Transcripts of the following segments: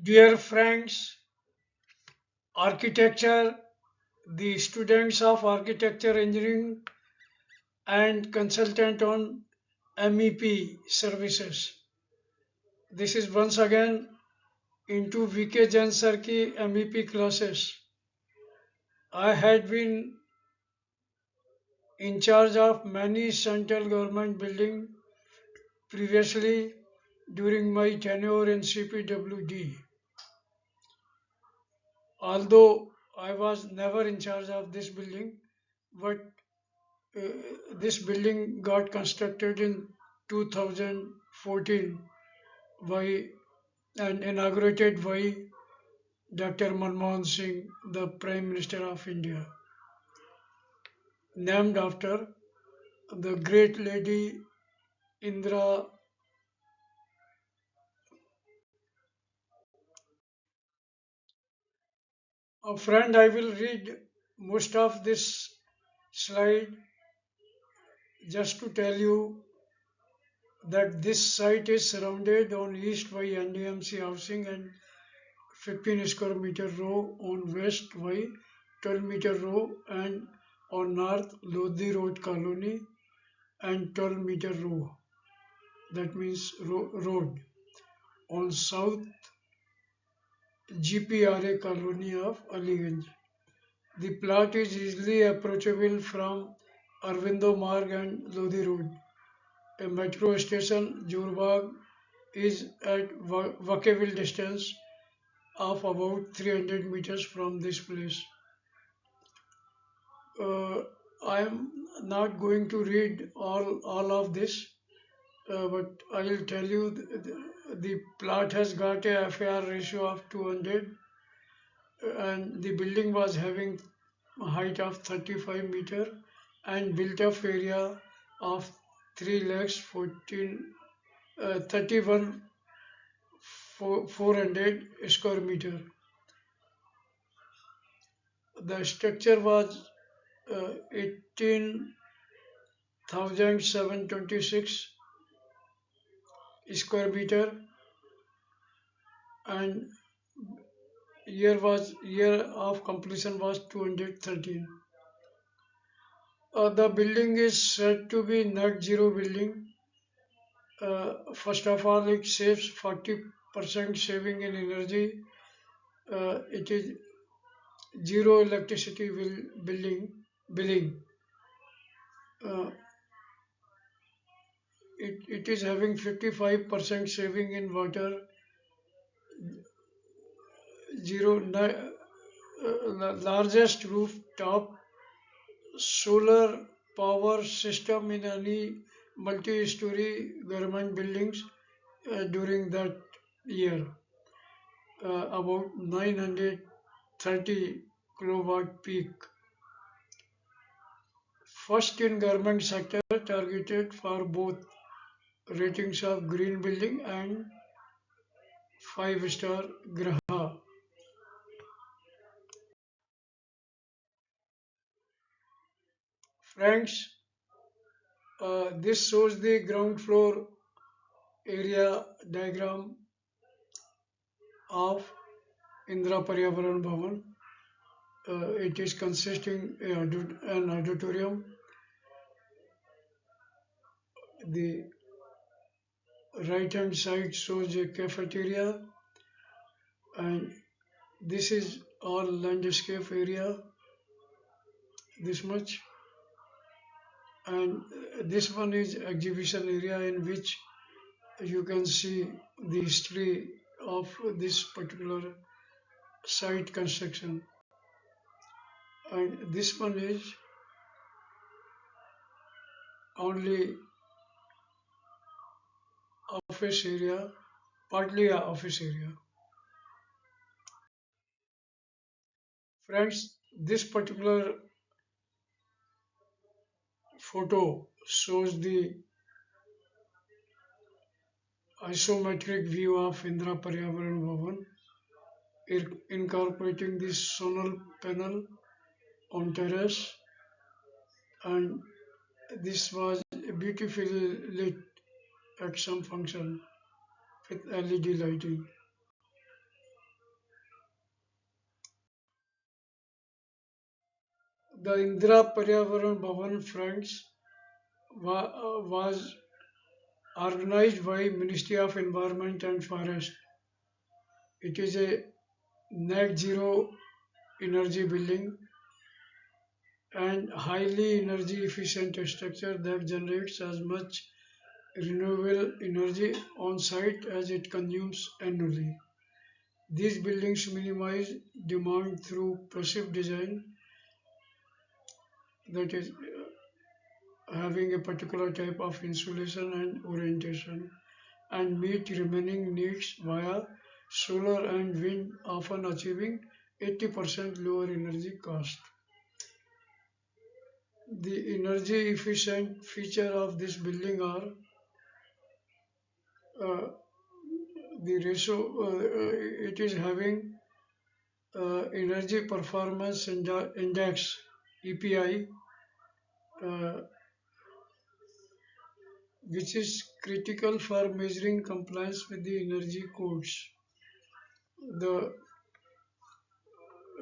Dear friends, architecture, the students of architecture engineering and consultant on MEP services. This is once again into VK Jain sir ki MEP classes. I had been in charge of many central government buildings previously during my tenure in CPWD. Although I was never in charge of this building, but uh, this building got constructed in 2014 by and inaugurated by Dr. Manmohan Singh, the Prime Minister of India, named after the great lady Indira. A friend, I will read most of this slide just to tell you that this site is surrounded on east by NDMC housing and 15 square meter row, on west by 12-meter row, and on north Lodi Road Colony and 12-meter row, that means road. On south GPRA colony of Aliganj. The plot is easily approachable from Arvindo Marg and Lodi Road. A metro station, Jurbag, is at walkable distance of about 300 meters from this place. Uh, I am not going to read all of this, but I will tell you the plot has got a FAR ratio of 200, and the building was having a height of 35 meter and built up area of 3 lakhs 14 31 400 square meter. The structure was 18,726 square meter, and year of completion was 213. The building is said to be net zero building. First of all, it saves 40% saving in energy. It is zero electricity billing. Uh, it is having 55% saving in water, largest rooftop solar power system in any multi-story government buildings during that year, about 930 kilowatt peak. First in government sector targeted for both ratings of green building and 5-star Graha. Friends, this shows the ground floor area diagram of Indra Paryavaran Bhavan. It is consisting an auditorium. The right hand side shows a cafeteria, and this is all landscape area, this much, and this one is exhibition area in which you can see the history of this particular site construction, and this one is only office area, partly a office area. Friends, this particular photo shows the isometric view of Indra Paryavaran Bhavan, incorporating the solar panel on terrace, and this was beautifully lit at some function with LED lighting. The Indira Paryavaran Bhavan Friends was organized by Ministry of Environment and Forest. It is a net zero energy building and highly energy efficient structure that generates as much renewable energy on site as it consumes annually. These buildings minimize demand through passive design, that is, having a particular type of insulation and orientation, and meet remaining needs via solar and wind, often achieving 80% lower energy cost. The energy efficient feature of this building are uh, the ratio, it is having energy performance index EPI, uh, which is critical for measuring compliance with the energy codes. The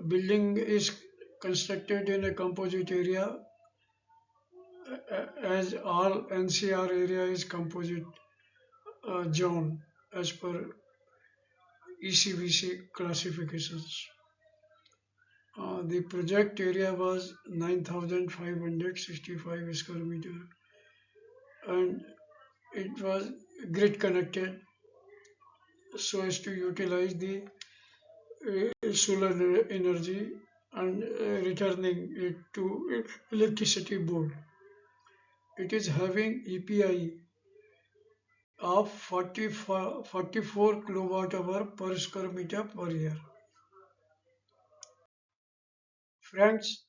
building is constructed in a composite area, as all NCR area is composite zone as per ECBC classifications. The project area was 9,565 square meter, and it was grid connected so as to utilize the solar energy and returning it to electricity board. It is having EPI of 44 kilowatt hour per square meter per year. Friends,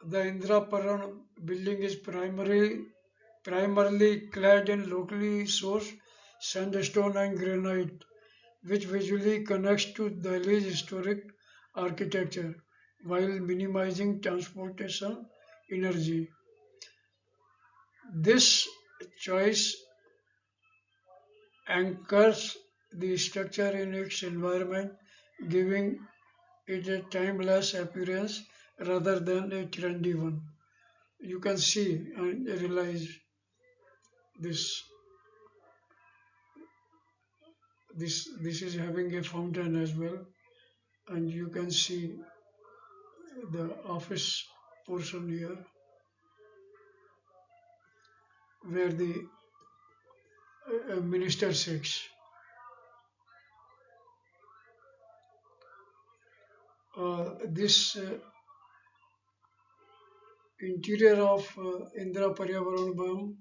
the Indraparan building is primarily clad in locally sourced sandstone and granite, which visually connects to Delhi's historic architecture while minimizing transportation energy. This choice anchors the structure in its environment, giving it a timeless appearance rather than a trendy one. You can see and realize this this is having a fountain as well, and you can see the office portion here where the minister sits. This interior of Indra Paryavaran Bham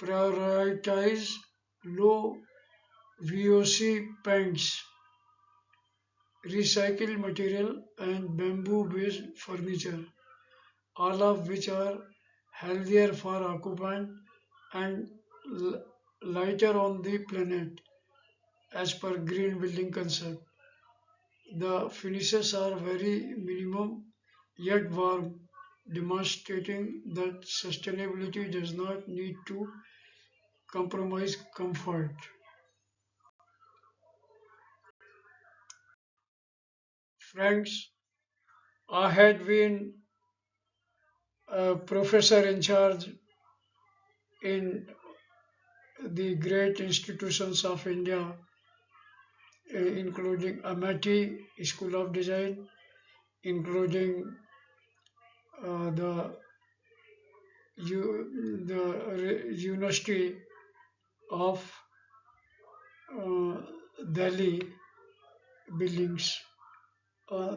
prioritize low VOC paints, recycled material, and bamboo-based furniture, all of which are healthier for occupant and lighter on the planet as per green building concept. The finishes are very minimum yet warm, demonstrating that sustainability does not need to compromise comfort. Friends, I had been a professor in charge in the great institutions of India, including Amati School of Design, including the University of uh, Delhi buildings.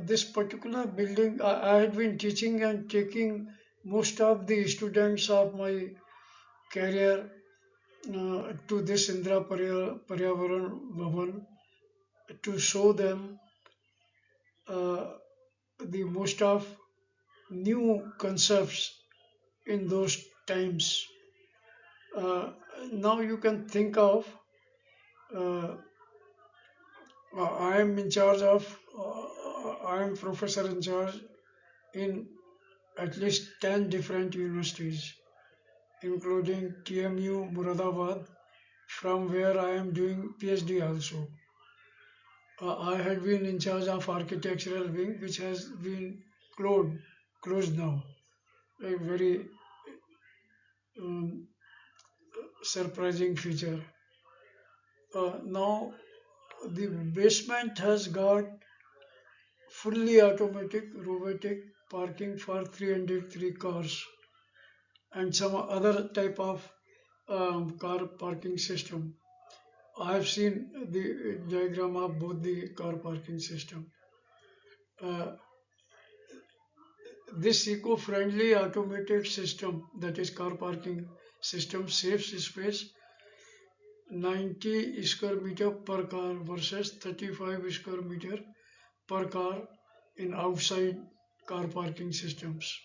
This particular building, I had been teaching and taking most of the students of my career to this Indra Paryavaran Bhavan to show them uh, the most of new concepts in those times. Uh, Now you can think of, uh, I am in charge of, I am professor in charge in at least 10 different universities, including TMU Muradabad, from where I am doing PhD also. I had been in charge of architectural wing, which has been closed closed now. A very um, surprising feature. Now the basement has got fully automatic robotic parking for 303 cars and some other type of car parking system. I have seen the diagram of both the car parking system. Uh, this eco-friendly automated system, that is car parking system, saves space 90 square meter per car versus 35 square meter per car in outside car parking systems.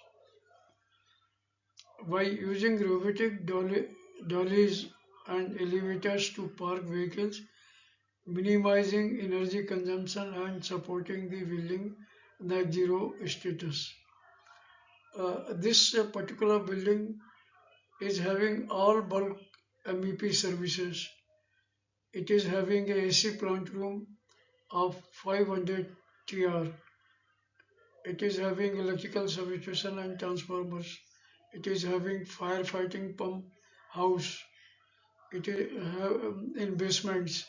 By using robotic dollies and elevators to park vehicles, minimizing energy consumption and supporting the building net zero status. This particular building is having all bulk MEP services. It is having a AC plant room of 500 TR. It is having electrical substation and transformers. It is having firefighting pump house. It is in basements.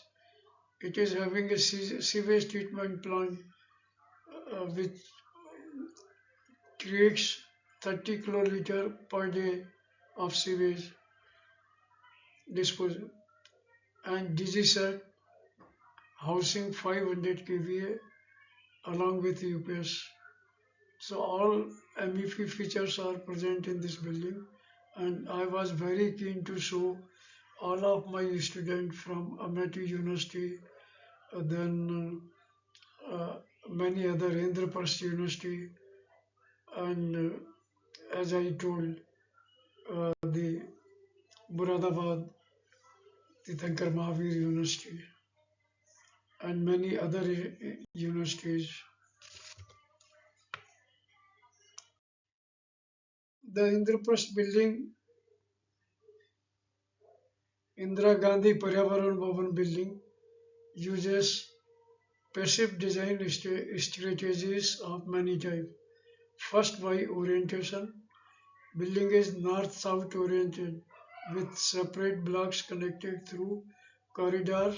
It is having a sewage treatment plant which creates 30 kiloliter per day of sewage disposal and DG set housing 500 kVA along with UPS. So all MEP features are present in this building and I was very keen to show all of my students from Amity University, then many other Indraprasth University and as I told the Muradabad, Tirthankar Mahavir University and many other universities. The Indraprasth building, Indira Gandhi paryavaran bhavan building uses passive design strategies of many types. First by orientation, building is north-south oriented with separate blocks connected through corridors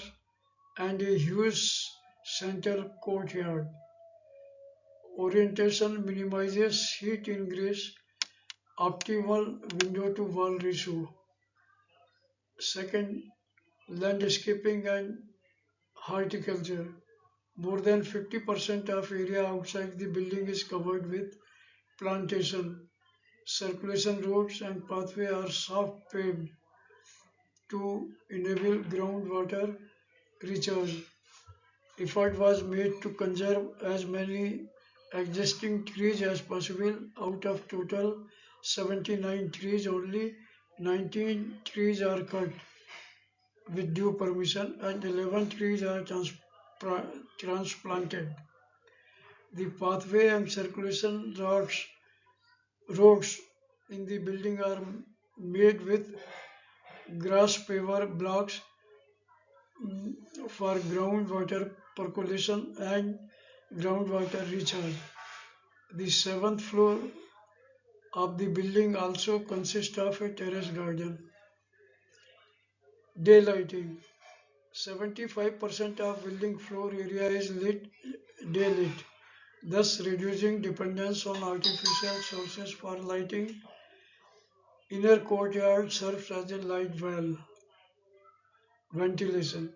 and a huge center courtyard. Orientation minimizes heat ingress, optimal window to wall ratio. Second, landscaping and horticulture. More than 50% of area outside the building is covered with plantation. Circulation roads and pathway are soft paved to enable groundwater recharge. Effort was made to conserve as many existing trees as possible. Out of total 79 trees, only 19 trees are cut with due permission and 11 trees are transplanted. The pathway and circulation roads in the building are made with grass paver blocks for groundwater percolation and groundwater recharge. The seventh floor of the building also consists of a terrace garden. Daylighting. 75% of building floor area is daylit, thus reducing dependence on artificial sources for lighting. Inner courtyard serves as a light well. Ventilation.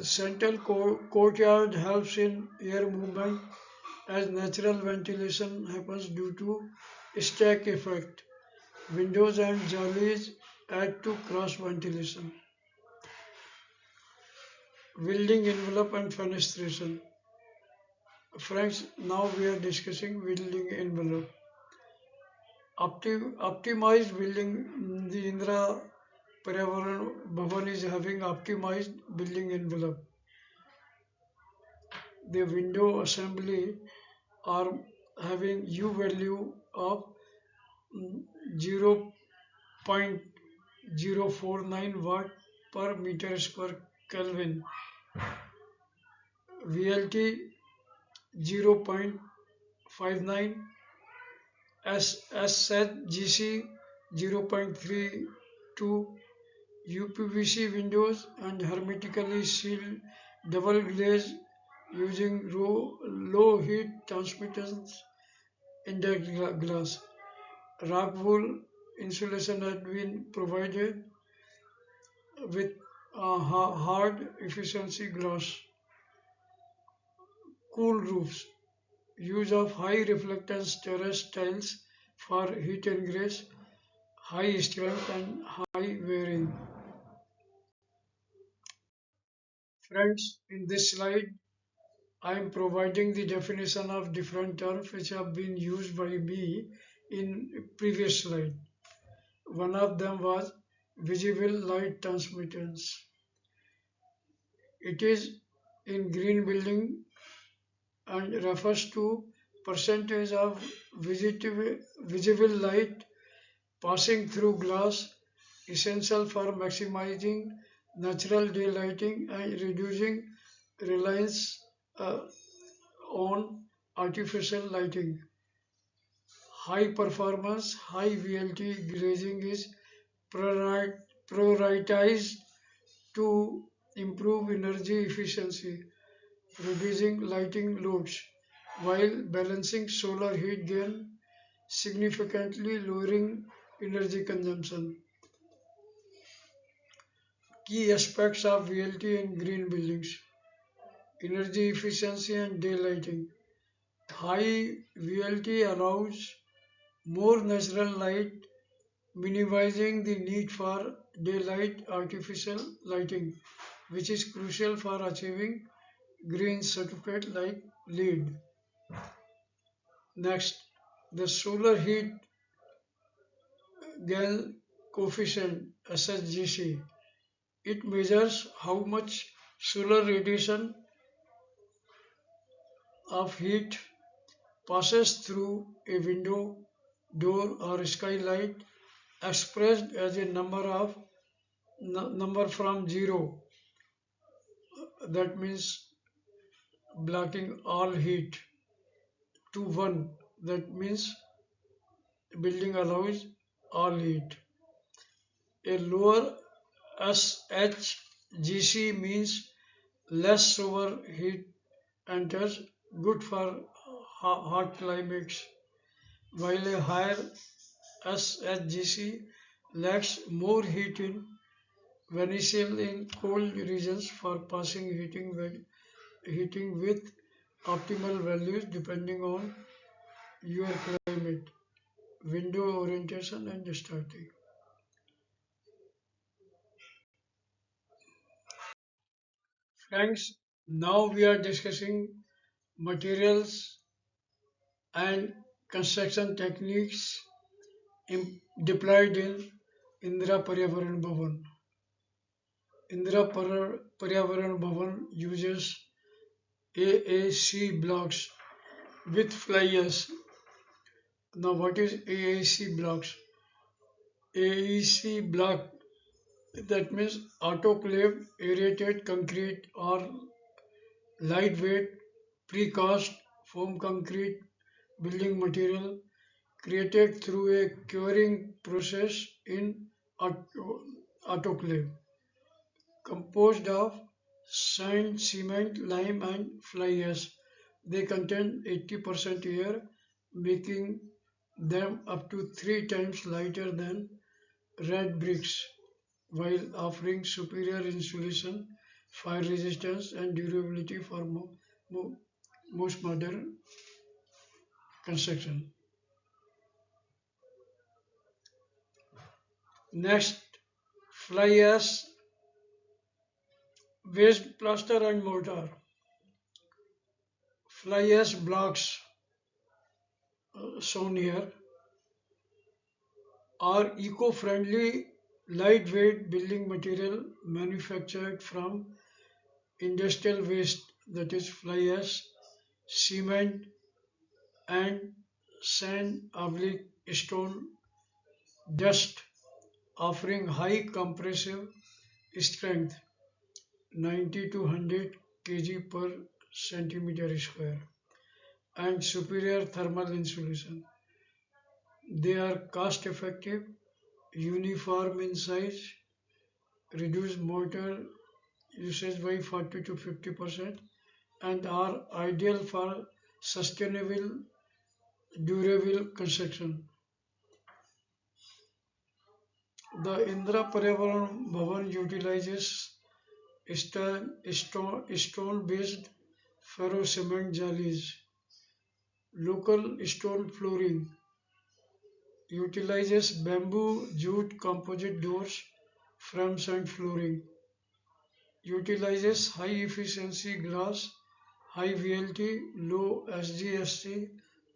Central courtyard helps in air movement as natural ventilation happens due to stack effect. Windows and jollies add to cross ventilation. Building envelope and fenestration. Friends, now we are discussing building envelope. Optimized building, the Indra Paryavaran Bhavan is having optimized building envelope. The window assembly are having U value of 0.049 watt per meter square Kelvin, VLT 0.5 59, SHGC 0.32, UPVC windows and hermetically sealed double glaze using low heat transmittance index glass. Rock wool insulation had been provided with hard efficiency glass. Cool roofs. Use of high reflectance terrace tiles for heat ingress, high strength and high wearing. Friends, in this slide, I am providing the definition of different terms which have been used by me in previous slide. One of them was visible light transmittance. It is in green building and refers to percentage of visible light passing through glass, essential for maximizing natural daylighting and reducing reliance uh, on artificial lighting. High performance, high VLT glazing is prioritized to improve energy efficiency, reducing lighting loads, while balancing solar heat gain, significantly lowering energy consumption. Key aspects of VLT in green buildings: energy efficiency and daylighting. High VLT allows more natural light, minimizing the need for daylight artificial lighting, which is crucial for achieving green certificate like LEED. Next, the solar heat gain coefficient SHGC. It measures how much solar radiation of heat passes through a window, door or skylight, expressed as a number from 0, that means blocking all heat, to 1, that means building allows all heat. A lower SHGC means less solar heat enters, good for hot climates, while a higher SHGC lacks more heat in beneficial in cold regions for passing heating with optimal values depending on your climate, window orientation and starting. Friends, now we are discussing materials and construction techniques deployed in Indira Paryavaran Bhavan. Indira Paryavaran Bhavan uses AAC blocks with flyers. Now, what is AAC blocks? AEC block, that means autoclaved aerated concrete or lightweight precast foam concrete building material created through a curing process in autoclave, composed of sand, cement, lime, and fly ash. They contain 80% air, making them up to 3 times lighter than red bricks, while offering superior insulation, fire resistance, and durability for mo- most modern construction. Next, fly ash based plaster and mortar. Fly ash blocks shown here are eco-friendly lightweight building material manufactured from industrial waste, that is fly ash, cement and sand oblique stone dust, offering high compressive strength 90 to 100 kg per centimeter square, and superior thermal insulation. They are cost effective, uniform in size, reduce motor usage by 40 to 50%, and are ideal for sustainable, durable construction. The Indra Paryavaran Bhavan utilizes stone-based ferro cement jalis, local stone flooring, utilizes bamboo jute composite doors, frames and flooring, utilizes high efficiency glass, high VLT, low SGST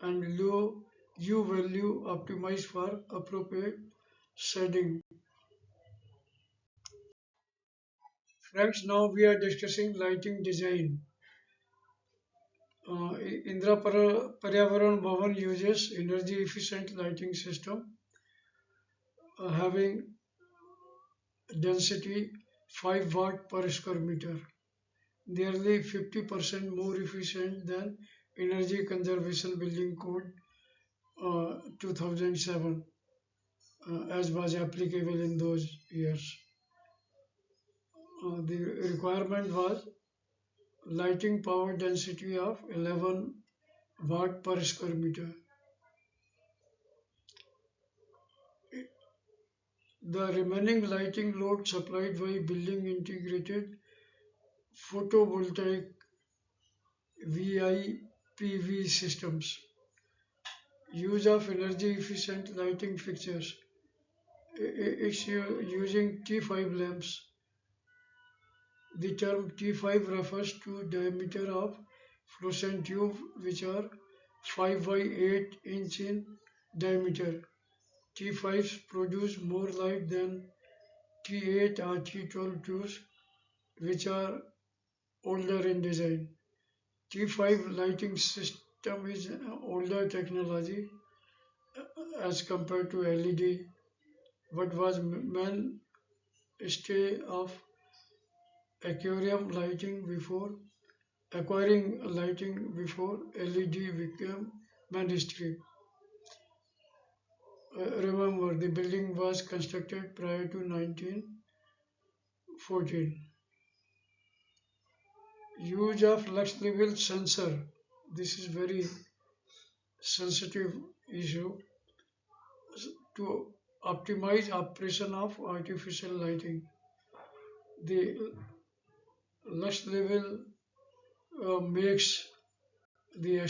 and low U value optimized for appropriate shading. Friends, now we are discussing lighting design. Indra Paryavaran Bhavan uses energy efficient lighting system having density 5 watt per square meter, nearly 50% more efficient than Energy Conservation Building Code 2007 as was applicable in those years. The requirement was lighting power density of 11 watt per square meter. The remaining lighting load supplied by building integrated photovoltaic VIPV systems. Use of energy efficient lighting fixtures. It's using T5 lamps. The term T5 refers to diameter of fluorescent tube which are 5 by 8 inch in diameter. T5s produce more light than T8 or T12 tubes which are older in design. T5 lighting system is older technology as compared to LED, what was mainstay of aquarium lighting before acquiring lighting before LED became mainstream. Remember, the building was constructed prior to 1914. Use of lux level sensor. This is very sensitive issue to optimize operation of artificial lighting. The lux level makes the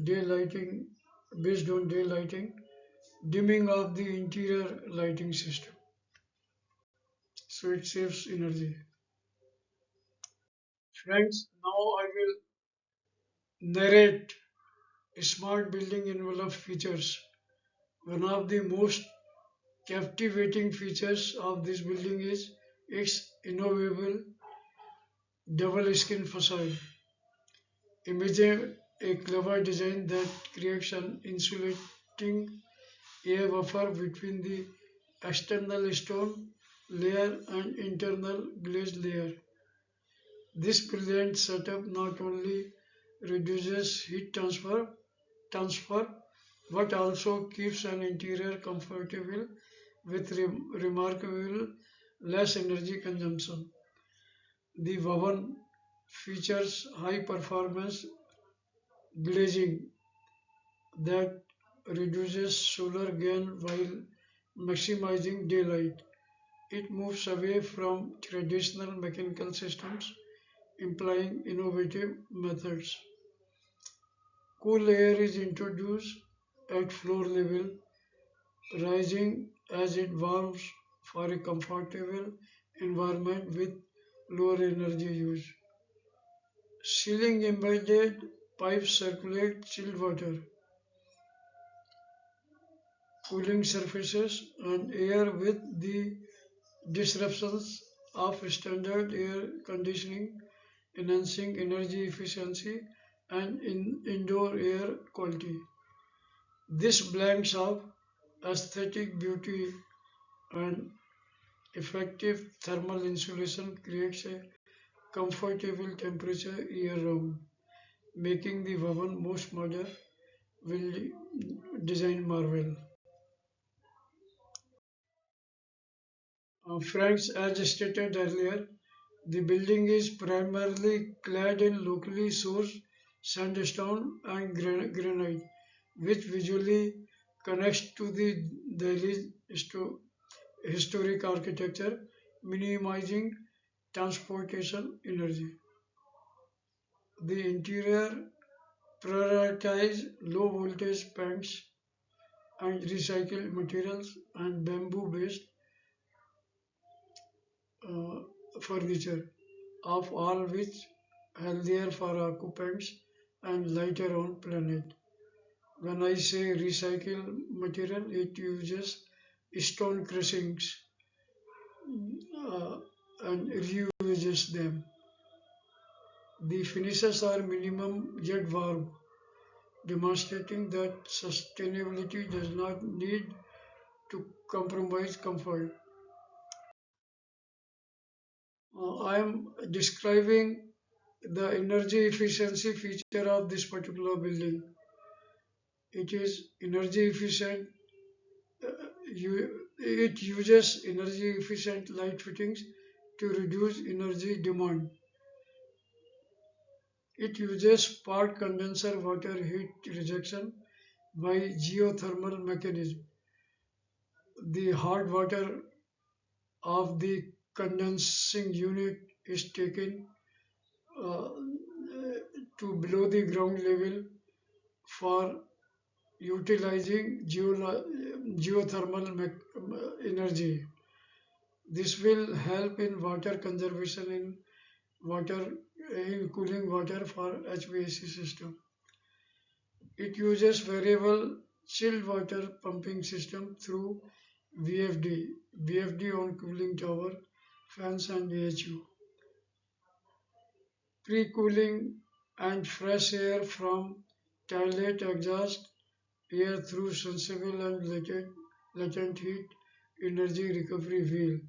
day lighting based on day lighting, dimming of the interior lighting system. So it saves energy. Friends, now I will narrate smart building envelope features. One of the most captivating features of this building is its innovable double skin facade. Imagine a clever design that creates an insulating air buffer between the external stone layer and internal glazed layer. This brilliant setup not only reduces heat transfer but also keeps an interior comfortable with remarkable less energy consumption. The Bhavan features high performance glazing that reduces solar gain while maximizing daylight. It moves away from traditional mechanical systems, implying innovative methods. Cool air is introduced at floor level, rising as it warms for a comfortable environment with lower energy use. Ceiling embedded pipes circulate chilled water, cooling surfaces, and air with the disruptions of standard air conditioning, enhancing energy efficiency and indoor air quality. This blend of aesthetic beauty and effective thermal insulation creates a comfortable temperature year round. making the bhavan most modern will design marvel. Friends, as stated earlier, the building is primarily clad in locally sourced sandstone and granite, which visually connects to the Delhi's historic architecture, minimizing transportation energy. The interior prioritizes low voltage paints and recycled materials and bamboo based uh, furniture, of all which healthier for occupants and lighter on planet. When I say recycled material, it uses stone crushings uh, and reuses them. The finishes are minimum yet warm, demonstrating that sustainability does not need to compromise comfort. I am describing the energy efficiency feature of this particular building. It is energy efficient. It uses energy efficient light fittings to reduce energy demand. It uses part condenser water heat rejection by geothermal mechanism. The hot water of the condensing unit is taken uh, to below the ground level for utilizing geothermal energy. This will help in water conservation water in cooling water for HVAC system. It uses variable chilled water pumping system through VFD on cooling tower, fans and AHU. Pre-cooling and fresh air from toilet exhaust air through sensible and latent heat energy recovery wheel.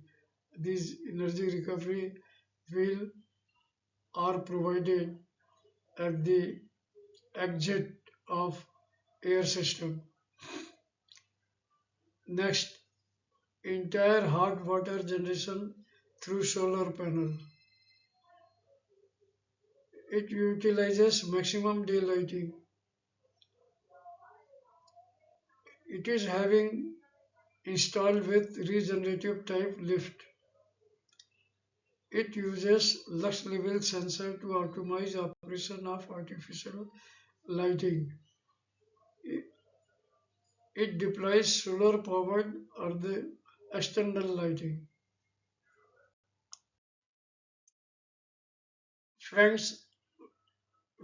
These energy recovery wheel are provided at the exit of air system. Next, entire hot water generation through solar panel. It utilizes maximum daylighting. It is having installed with regenerative type lift. It uses lux level sensor to optimize operation of artificial lighting. It deploys solar powered or the external lighting. Friends,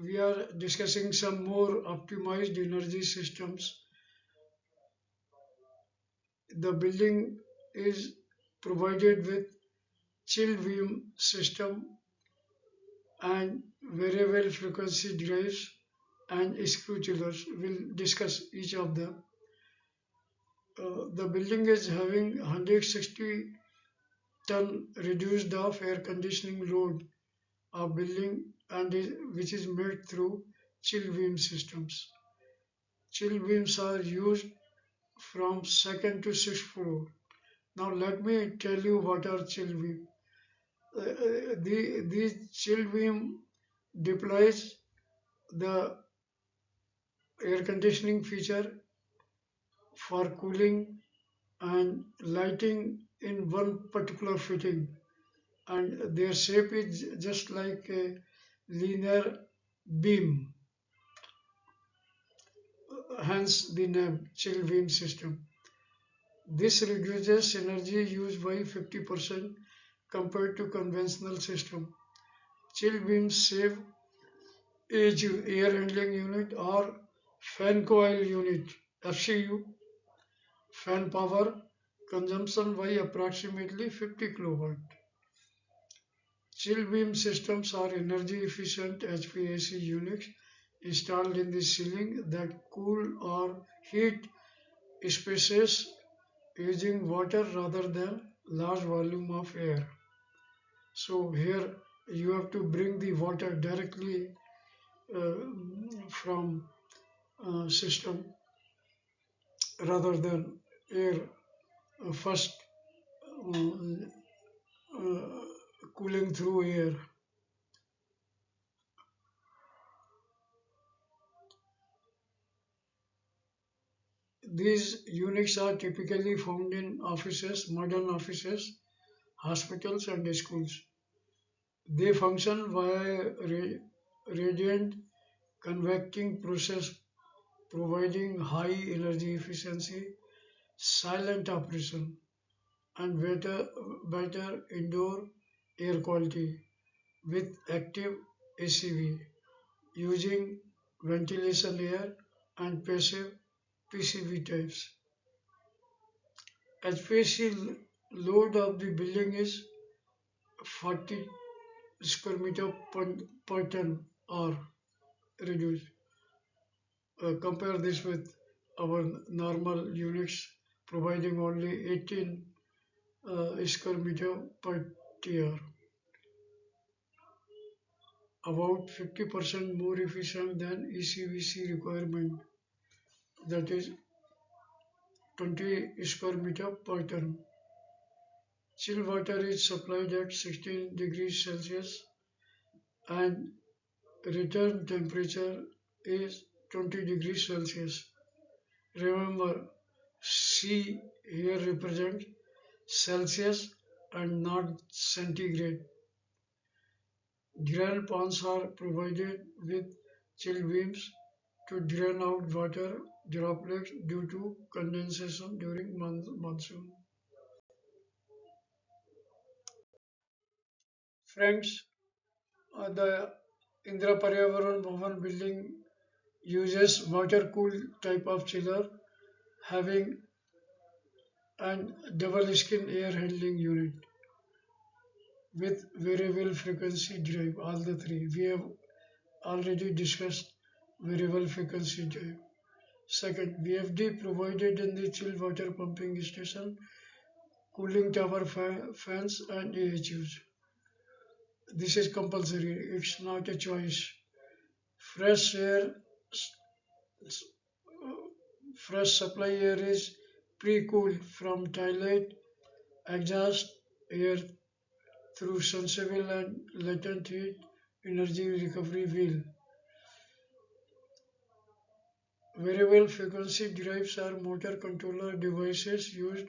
we are discussing some more optimized energy systems. The building is provided with chill beam system and variable frequency drives and screw chillers. We'll discuss each of them. The building is having 160-ton reduced off air conditioning load of building which is made through chill beam systems. Chill beams are used from second to sixth floor. Now let me tell you what are chill beam. The chill beam deploys the air conditioning feature for cooling and lighting in one particular fitting, and their shape is just like a linear beam, hence the name chill beam system. This reduces energy used by 50% compared to conventional system. Chill beams save AHU, air handling unit, or fan coil unit, FCU, fan power consumption by approximately 50 kilowatt. Chill beam systems are energy efficient HVAC units installed in the ceiling that cool or heat spaces using water rather than large volume of air. So here you have to bring the water directly from system rather than air first uh, uh, cooling through air. These units are typically found in offices, modern offices, hospitals, and schools. They function via radiant convecting process providing high energy efficiency, silent operation, and better indoor air quality with active ACV using ventilation air and passive PCV types. HPC load of the building is 40 square meter per ton or reduced. Compare this with our normal units providing only 18 square meter per tier, about 50% more efficient than ECBC requirement, that is 20 square meter per ton. Chill water is supplied at 16 degrees Celsius and return temperature is 20 degrees Celsius. Remember, C here represents Celsius and not centigrade. Grill ponds are provided with chill beams to drain out water droplets due to condensation during monsoon. Friends, the Indra Paryavaran Bhavan building uses water-cooled type of chiller having an double skin air handling unit with variable frequency drive, all the three. We have already discussed variable frequency drive. Second, VFD provided in the chill water pumping station, cooling tower fans and AHUs. This is compulsory, it's not a choice. Fresh air, fresh supply air is pre-cooled from toilet exhaust air through sensible and latent heat energy recovery wheel. Variable frequency drives are motor controller devices used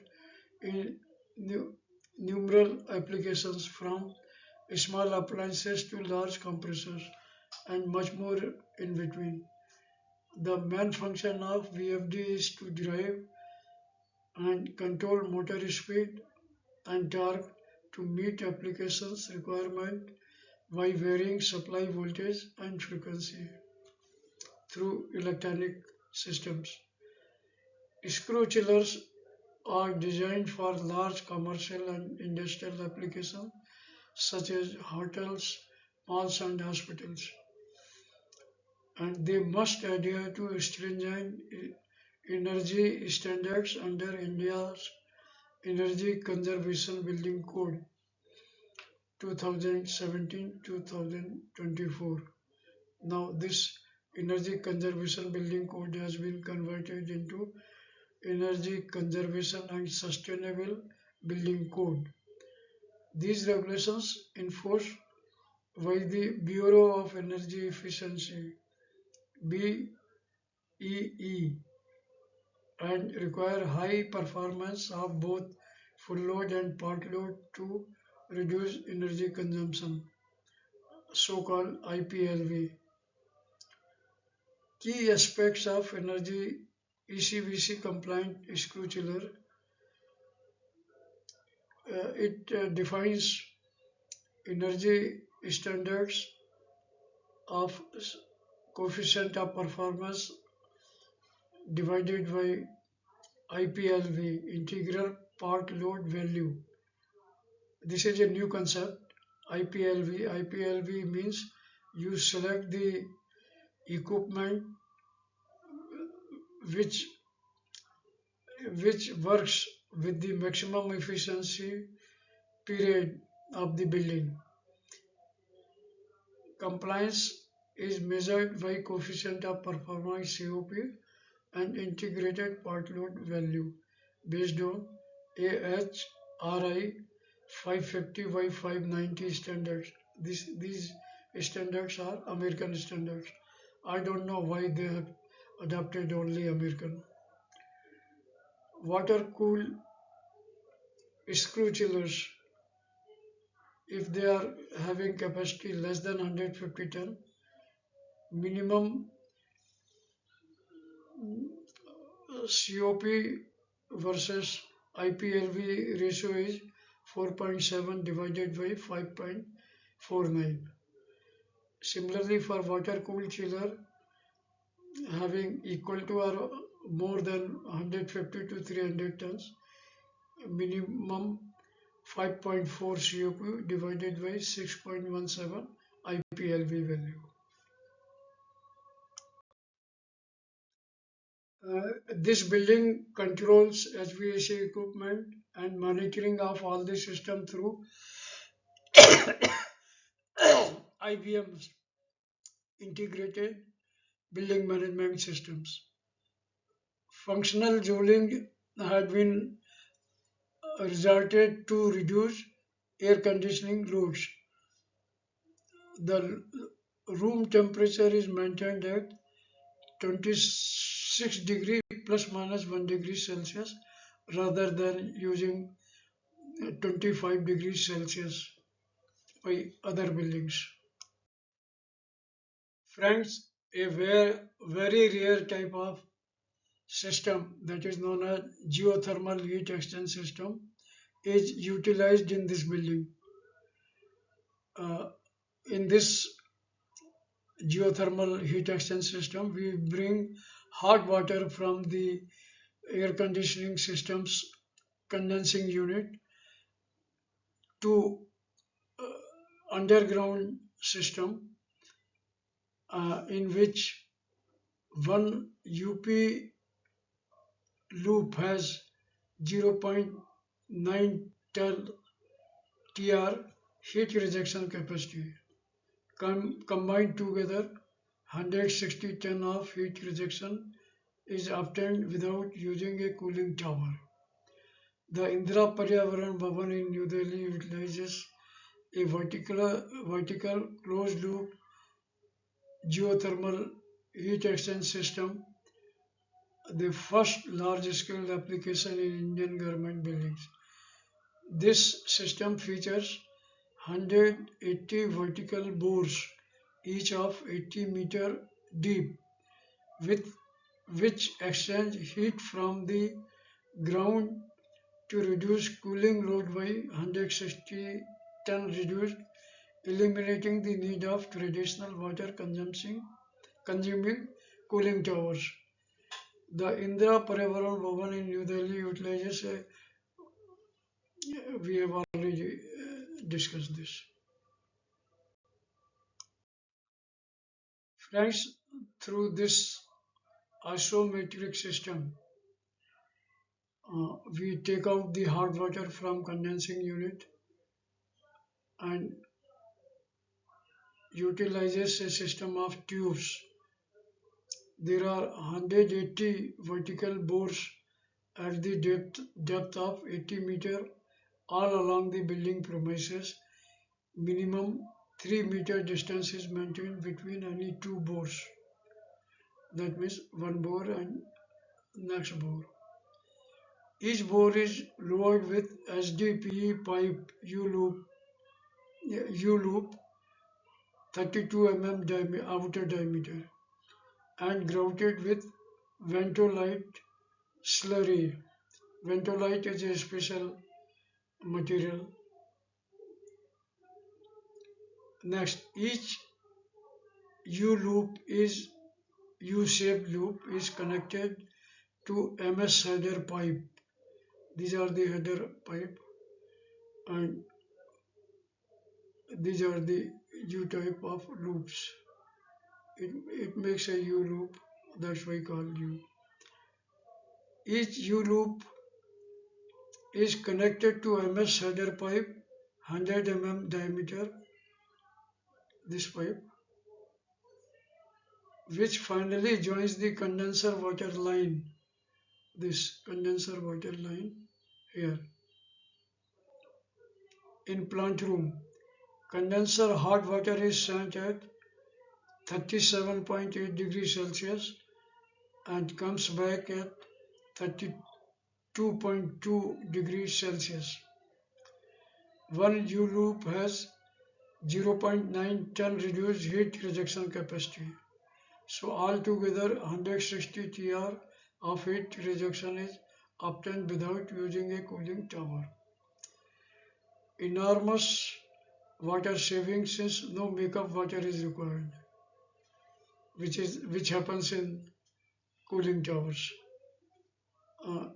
in numerous applications from small appliances to large compressors and much more in between. The main function of VFD is to drive and control motor speed and torque to meet applications requirement by varying supply voltage and frequency through electronic systems. Screw chillers are designed for large commercial and industrial applications such as hotels, malls and hospitals, and they must adhere to stringent energy standards under India's Energy Conservation Building Code 2017-2024. Now this Energy Conservation Building Code has been converted into Energy Conservation and Sustainable Building Code. These regulations enforced by the Bureau of Energy Efficiency BEE and require high performance of both full load and part load to reduce energy consumption, so-called IPLV. Key aspects of energy ECBC compliant screw chiller. It defines energy standards of coefficient of performance divided by IPLV, integral part load value. This is a new concept, IPLV. IPLV means you select the equipment which works with the maximum efficiency period of the building. Compliance is measured by coefficient of performance COP and integrated part load value based on AHRI 550 by 590 standards. These standards are American standards. I don't know why they have adopted only American. Water cooled screw chillers, if they are having capacity less than 150 ton, minimum COP versus IPLV ratio is 4.7 divided by 5.49. Similarly, for water cooled chiller having equal to or more than 150 to 300 tons, minimum 5.4 COP divided by 6.17 IPLV value. This building controls HVAC equipment and monitoring of all the system through IBM's integrated building management systems. Functional zoning had been resorted to reduce air conditioning loads. The room temperature is maintained at 26 degree plus minus 1 degree Celsius rather than using 25 degrees Celsius by other buildings. Friends, a very rare type of system that is known as geothermal heat exchange system is utilized in this building. In this geothermal heat exchange system, we bring hot water from the air conditioning system's condensing unit to underground system in which one UP loop has 0.9 TR heat rejection capacity. Combined together, 160 ton of heat rejection is obtained without using a cooling tower. The Indira Paryavaran bhavan in New Delhi utilizes a vertical closed loop geothermal heat exchange system, the first large scale application in Indian government buildings. This system features 180 vertical bores, each of 80-meter deep, with which exchange heat from the ground to reduce cooling load by 160 ton reduced, eliminating the need of traditional water consuming cooling towers. The Indira Paryavaran Bhavan in New Delhi utilizes we have already discussed this. Friends, through this isometric system, we take out the hot water from condensing unit and utilizes a system of tubes. There are 180 vertical bores at the depth of 80 meter all along the building premises. Minimum 3-meter distance is maintained between any two bores. That means one bore and next bore. Each bore is lowered with SDPE pipe U-loop 32 mm outer diameter and grouted with ventolite slurry. Ventolite is a special material. Next, each U-shaped loop is connected to MS header pipe. These are the header pipe and these are the U type of loops. It makes a U loop, that's why called U. Each U loop is connected to MS header pipe, 100 mm diameter, this pipe, which finally joins the condenser water line. This condenser water line here in plant room. Condenser hot water is sent at 37.8 degrees Celsius and comes back at 32.2 degrees Celsius. One U loop has 0.9 ton reduced heat rejection capacity. So altogether 160 TR of heat rejection is obtained without using a cooling tower. Enormous water saving since no makeup water is required, which happens in cooling towers.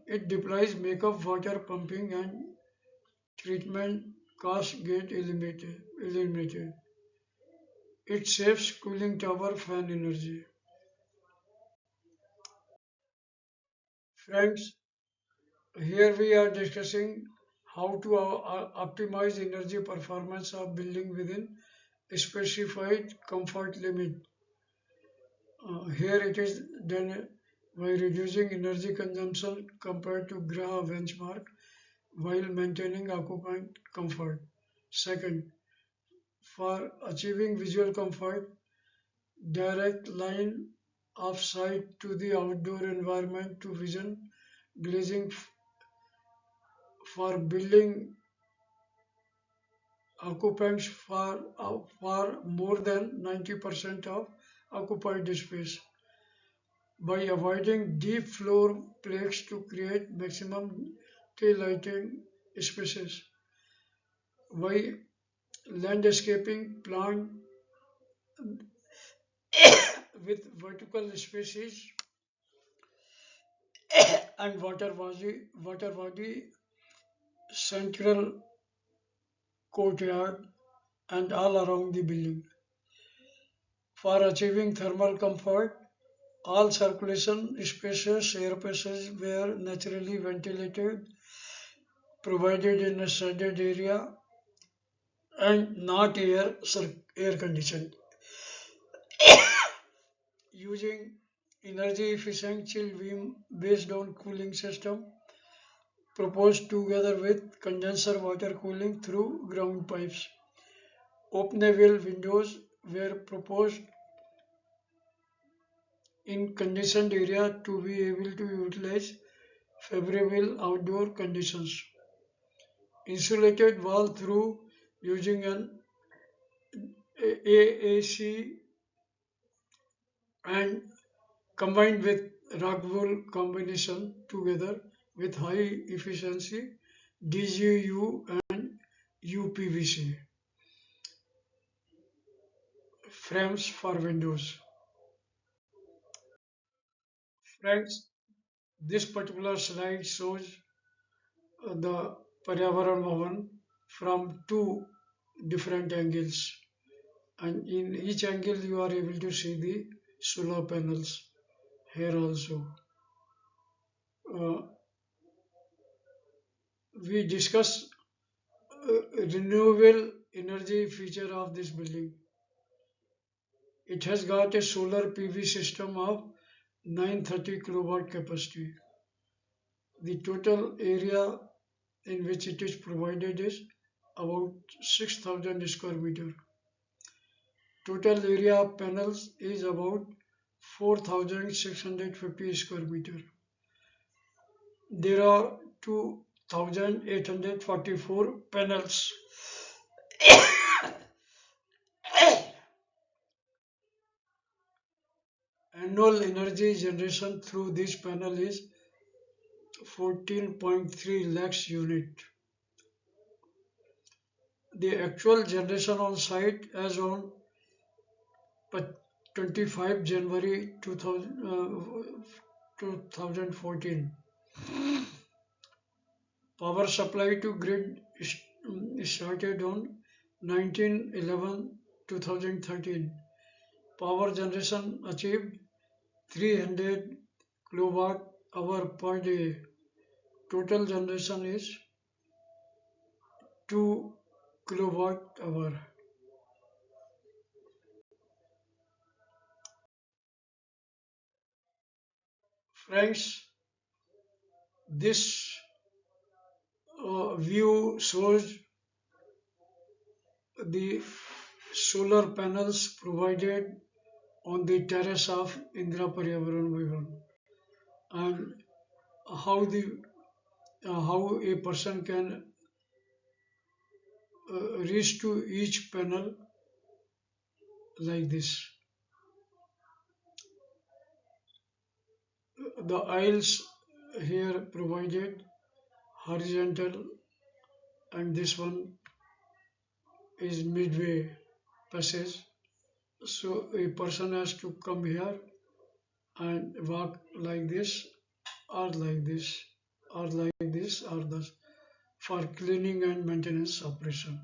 It deploys makeup water pumping and treatment costs get eliminated. It saves cooling tower fan energy. Friends, here we are discussing how to optimize energy performance of building within a specified comfort limit. Here it is done by reducing energy consumption compared to Graha benchmark while maintaining occupant comfort. Second, for achieving visual comfort, direct line of sight to the outdoor environment to vision glazing for building occupants for more than 90% of occupied space by avoiding deep floor plates to create maximum daylighting spaces, by landscaping plant with vertical spaces and water body central courtyard and all around the building. For achieving thermal comfort, all circulation spaces, air passages were naturally ventilated, provided in a shaded area and not air conditioned. Using energy efficient chill beam based on cooling system proposed together with condenser water cooling through ground pipes. Openable windows were proposed in conditioned area to be able to utilize favorable outdoor conditions. Insulated wall through using an AAC and combined with rock wool combination together with high efficiency DGU and UPVC frames for windows. Friends, this particular slide shows the paryavaran bhavan from two different angles, and in each angle you are able to see the solar panels here also. Uh, we discuss renewable energy feature of this building. It has got a solar PV system of 930 kilowatt capacity. The total area in which it is provided is about 6,000 square meter. Total area of panels is about 4,650 square meter. There are 2,844 panels. Annual energy generation through this panel is 14.3 lakhs unit. The actual generation on site as on 25 January 2014. Power supply to grid started on 19/11/2013. Power generation achieved 300 kilowatt hour per day. Total generation is 2 kilowatt hour. Friends, this view shows the solar panels provided on the terrace of Indra Paryavaran Bhavan, and how the how a person can reach to each panel like this. The aisles here provided horizontal, and this one is midway passage. So a person has to come here and walk like this, or like this, or like this, or this, for cleaning and maintenance operation.